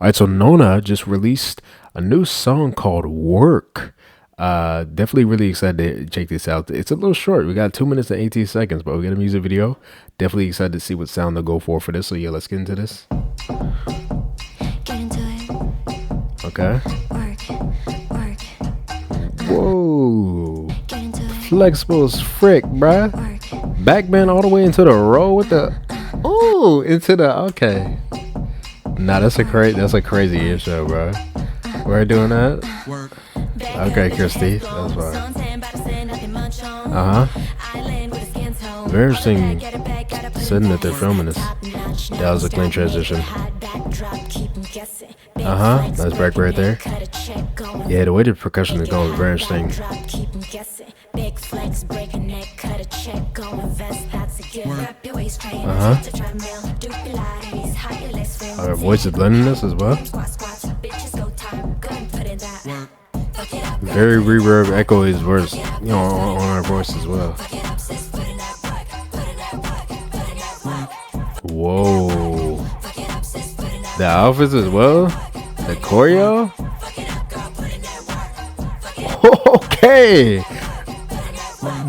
All right, so Nona just released a new song called Work. Definitely really excited to check this out. It's a little short. We got 2 minutes and 18 seconds, but we got a music video. Definitely excited to see what sound they'll go for this. So yeah, let's get into this. Get into it. Okay. Work. Whoa. Get into it. Flexible as frick, bruh. Work. Backbend all the way into the row with the ooh, into the okay. Nah, that's a crazy intro, bro. We're doing that. Okay, Christy, that's fine. Uh huh. Very interesting setting that they're filming this. That was a clean transition. Uh huh. Nice break right there. Yeah, the way the percussion is going is very interesting. Uh huh. Our voice is blending this as well. Very reverb echo his verse, on our voice as well. Whoa. The outfits as well? The choreo? Okay.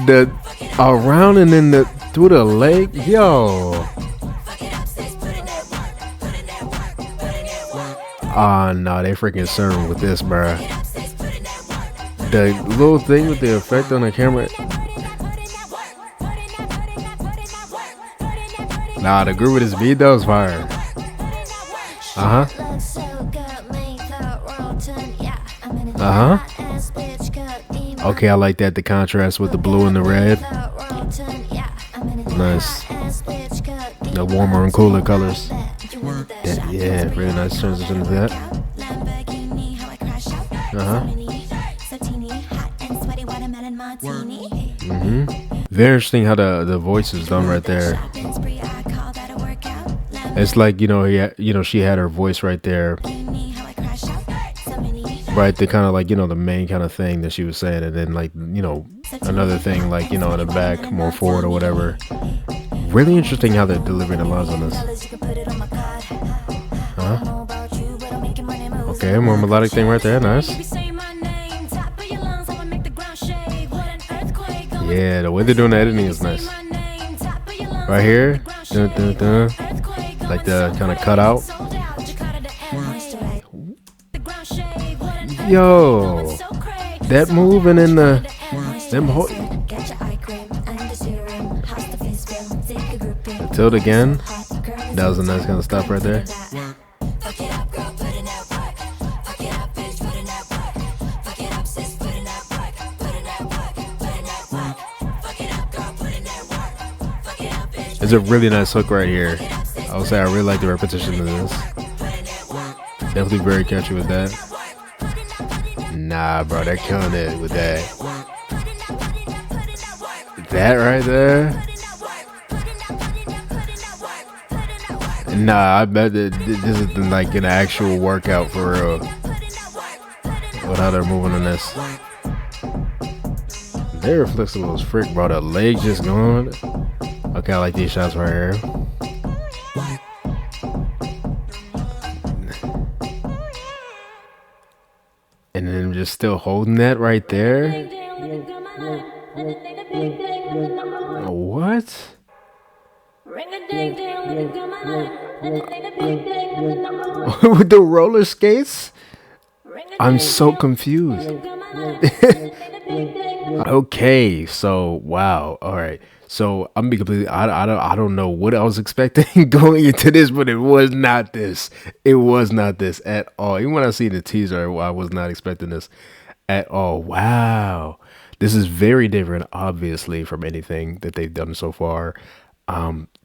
The around and then the through the leg, yo. Ah, no, they freaking serving with this, bruh. The little thing with the effect on the camera. Nah, the group with his beat though is fire. Uh huh. Uh huh. Okay, I like that. The contrast with the blue and the red. Nice. The warmer and cooler colors. Yeah, really nice transition to that. Uh huh. Very interesting how the voice is done right there. It's like she had her voice right there, right? The kind of like the main kind of thing that she was saying, and then like another thing like in the back, more forward or whatever. Really interesting how they're delivering the lines on this. Huh? Okay, more melodic thing right there. Nice. Yeah, the way they're doing the editing is nice. Right here, dun, dun, dun. Like the kind of cutout. Yo, that move and then them the tilt again. That was a nice kind of stop right there. It's a really nice hook right here. I would say I really like the repetition of this. Definitely very catchy with that. Nah, bro, they're killing it with that. That right there. Nah, I bet that this is like an actual workout for real. With how they're moving on this. They're flexible as frick, bro. The leg just going. Okay, I like these shots right here. And then just still holding that right there. What? With the roller skates? I'm so confused. Okay, so wow. All right. So I'm be completely. I don't know what I was expecting going into this, but it was not this. It was not this at all. Even when I see the teaser, I was not expecting this at all. Wow, this is very different, obviously, from anything that they've done so far.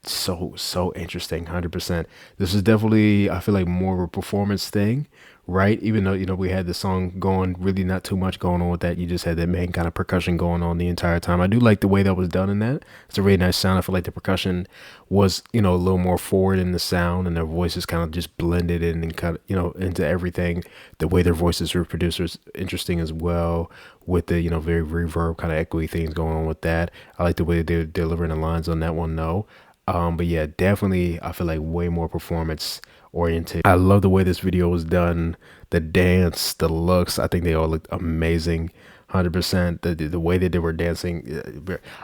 So interesting. 100%. This is definitely, I feel like, more of a performance thing, right? Even though we had the song going, really not too much going on with that. You just had that main kind of percussion going on the entire time. I do like the way that was done in that. It's a really nice sound. I feel like the percussion was a little more forward in the sound, and their voices kind of just blended in and kind of into everything. The way their voices were produced was interesting as well, with the very reverb kind of echoey things going on with that. I like the way they're delivering the lines on that one though. But yeah, definitely I feel like way more performance oriented. I love the way this video was done, the dance, the looks. I think they all looked amazing. 100%. The way that they were dancing,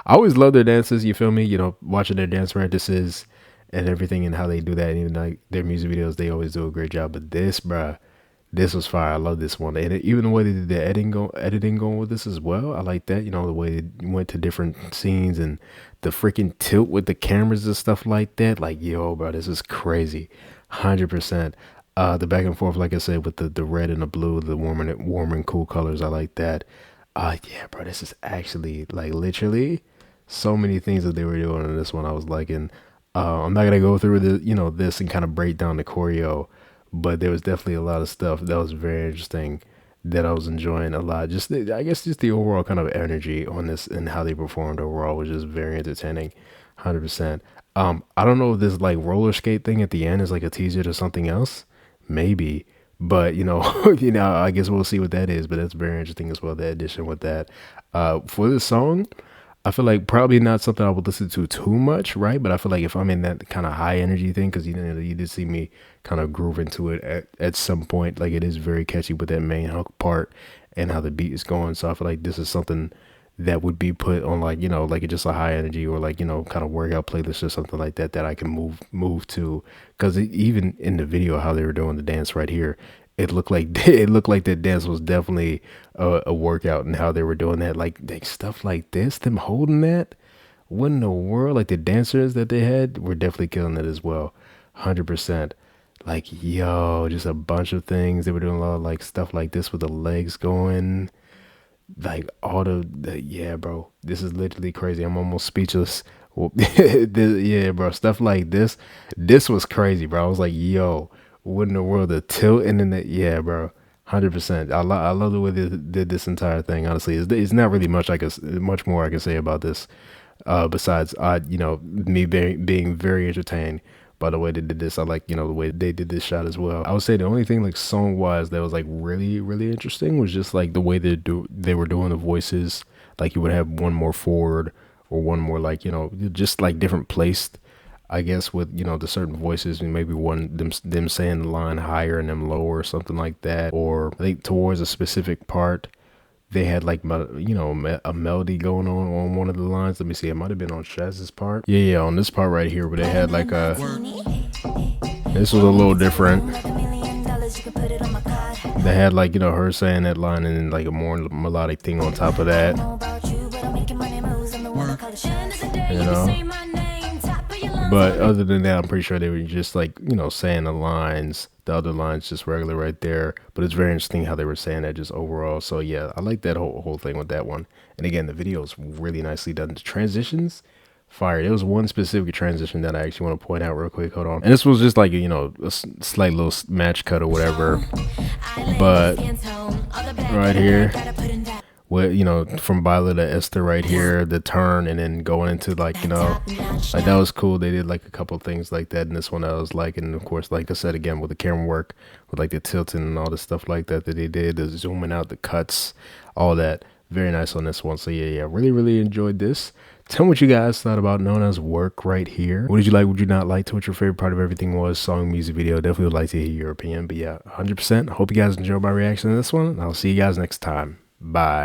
I always love their dances. You feel me? You know, watching their dance practices and everything and how they do that. And even like their music videos, they always do a great job. But this, bruh, this was fire. I love this one, and even the way they did the editing going with this as well. I like that. You know, the way they went to different scenes and the freaking tilt with the cameras and stuff like that. Like, yo, bro, this is crazy. 100%. The back and forth, like I said, with the red and the blue, the warm and cool colors. I like that. Yeah, bro, this is actually like literally so many things that they were doing in this one. I was liking. I'm not gonna go through the this and kind of break down the choreo, but there was definitely a lot of stuff that was very interesting that I was enjoying a lot. I guess just the overall kind of energy on this and how they performed overall was just very entertaining. 100%. I don't know if this like roller skate thing at the end is like a teaser to something else, maybe, but I guess we'll see what that is. But that's very interesting as well. The addition with that, for this song, I feel like probably not something I would listen to too much, right? But I feel like if I'm in that kind of high energy thing, because you did see me kind of groove into it at some point, like it is very catchy with that main hook part and how the beat is going. So I feel like this is something that would be put on like like just a high energy or like kind of workout playlist or something like that that I can move to. Because even in the video how they were doing the dance right here, it looked like it looked like that dance was definitely a workout and how they were doing that, like stuff like this, them holding that. What in the world? Like the dancers that they had were definitely killing it as well. 100%. Like, yo, just a bunch of things. They were doing a lot of like stuff like this with the legs going, like all yeah, bro, this is literally crazy. I'm almost speechless. Well, yeah, bro, stuff like this was crazy, bro. I was like, yo, what in the world? The tilt and then yeah, bro. 100%. I love the way they did this entire thing. Honestly, it's not really much more I can say about this. Besides, me being very entertained by the way they did this. I like, the way they did this shot as well. I would say the only thing like song wise that was like really, really interesting was just like the way they were doing the voices. Like you would have one more forward or one more like, just like different placed, I guess, with, the certain voices, and maybe them saying the line higher and them lower or something like that. Or I think towards a specific part, they had like a melody going on one of the lines. Let me see, it might have been on Shaz's part. Yeah, on this part right here where they had like this was a little different. They had like her saying that line and then like a more melodic thing on top of that. But other than that, I'm pretty sure they were just like, saying the lines, the other lines just regular right there. But it's very interesting how they were saying that just overall. So yeah, I like that whole thing with that one. And again, the video is really nicely done. The transitions, fire. There was one specific transition that I actually want to point out real quick. Hold on. And this was just like, a slight little match cut or whatever. But right here, from Violet to Esther right here, the turn and then going into like, like that was cool. They did like a couple of things like that in this one I was like, and of course, like I said again, with the camera work, with like the tilting and all the stuff like that they did, the zooming out, the cuts, all that. Very nice on this one. So yeah, really, really enjoyed this. Tell me what you guys thought about Nona's work right here. What did you like? Would you not like? To what your favorite part of everything was? Song, music video. Definitely would like to hear your opinion. But yeah, 100%. Hope you guys enjoyed my reaction to this one. I'll see you guys next time. Bye.